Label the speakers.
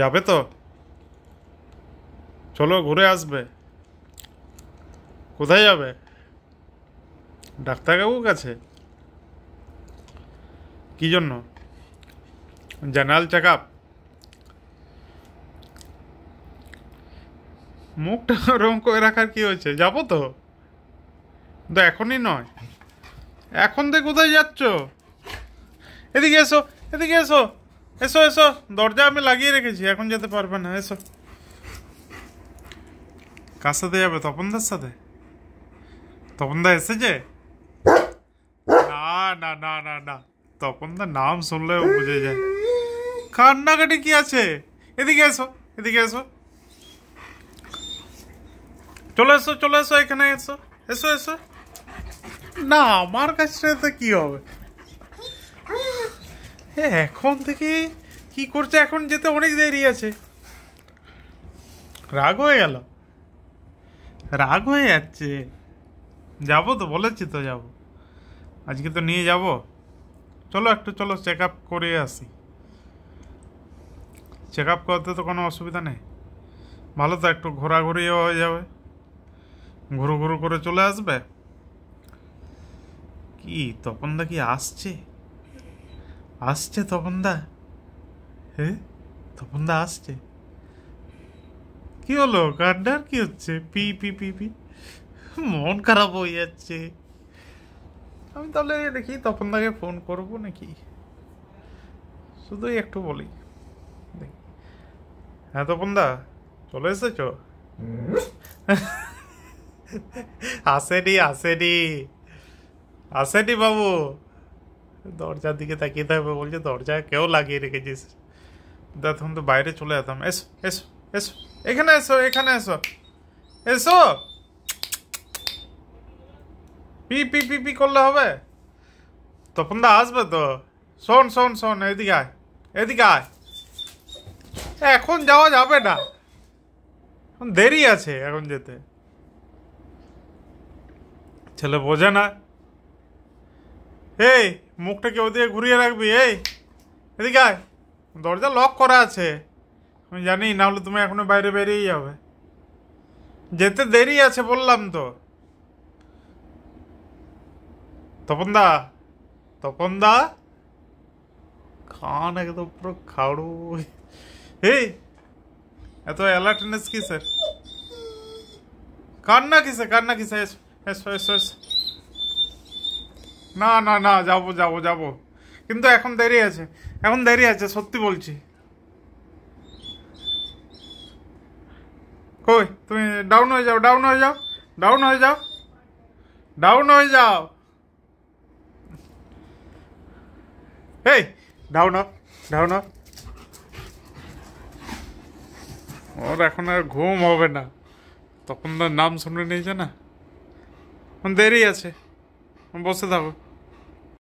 Speaker 1: যাবে তো? চলো ঘুরে আসবে। কোথায় যাবে? ডাক্তারবাবুর কাছে? কি জন্য? General check up? মুখটা ওরকম করে রাখার কি হয়েছে? যাবো তো, কিন্তু এখনই নয়। এখন থেকে কোথায় যাচ্ছ? এদিকে এসো, এদিকে এসো, এসো এসো। দরজা আমি লাগিয়ে রেখেছি, এখন যেতে পারবে না, এসো। কার সাথে যাবে? তপনদার সাথে? তপনদা এসেছে? না না না না না, তপনদার নাম শুনলেও বুঝে যায়। কান্নাকাটি কি আছে? এদিকে এসো, এদিকে এসো, চলে এসো, চলে এসো, এখানে এসো, এসো এসো। না, আমার কাছে কি হবে? এখন থেকে কি করছে? এখন যেতে অনেক দেরি আছে। রাগ হয়ে গেল? রাগ হয়ে যাচ্ছে? যাবো তো, বলেছি তো যাবো। আজকে তো নিয়ে যাব। চলো একটু, চলো চেক আপ করে আসি। চেক আপ করতে তো কোনো অসুবিধা নেই। ভালো তো, একটু ঘোরাঘুরিও হয়ে যাবে, ঘুরু ঘুরু করে চলে আসবে। কি তপনদা কি আসছে? আসছে তপনদা? হ্যাঁ, তপনদা আসছে। কি হলো? কান্নার কি হচ্ছে? পি পি পি পি, মন খারাপ হয়ে যাচ্ছে। আমি তাহলে দেখি তপনদাকে ফোন করবো নাকি, শুধুই একটু বলি। দেখি। হ্যাঁ তপনদা, চলে এসেছো? আসেনি আসেনি, আসেনি বাবু। দরজার দিকে তাকিয়ে থাকবে বলছে, দরজায় কেউ লাগিয়ে রেখেছিস। তখন তো বাইরে চলে যেতাম। এসো এসো এসো, এখানে এসো, এখানে এসো, এসো। পি পি পি পি করলে হবে? তপনদা আসবে তো। শোন শোন শোন, এদিকে আয়, এদিকে আয়। এখন যাওয়া যাবে না, এখন দেরি আছে এখন যেতে। ছেলে বোঝে না। এই, মুখটাকে ওদিকে ঘুরিয়ে রাখবি। এই, এদিকে আয়। দরজা লক করা আছে, আমি জানি, না হলে তুমি এখনো বাইরে বেরিয়ে যাবে। যেতে দেরি আছে বললাম তো। তপনদা, তপনদা, কান একদম পুরো খাড়ু। এই, এত অ্যালার্টনেস কিসের? কান্না কিসে, কান্না কিসে? এসো এসো এসো এসো। না না না, যাবো যাবো যাবো, কিন্তু এখন দেরি আছে, এখন দেরি আছে, সত্যি বলছি। কই তুমি? ডাউন হয়ে যাও, ডাউন হয়ে যাও, ডাউন হয়ে যাও, ডাউন হয়ে যাও। এই, ডাউন হ, ডাউন হ। ওর এখন আর ঘুম হবে না, তখন তার নাম শুনে নিয়েছে না। দেরি আছে, বসে থাকো।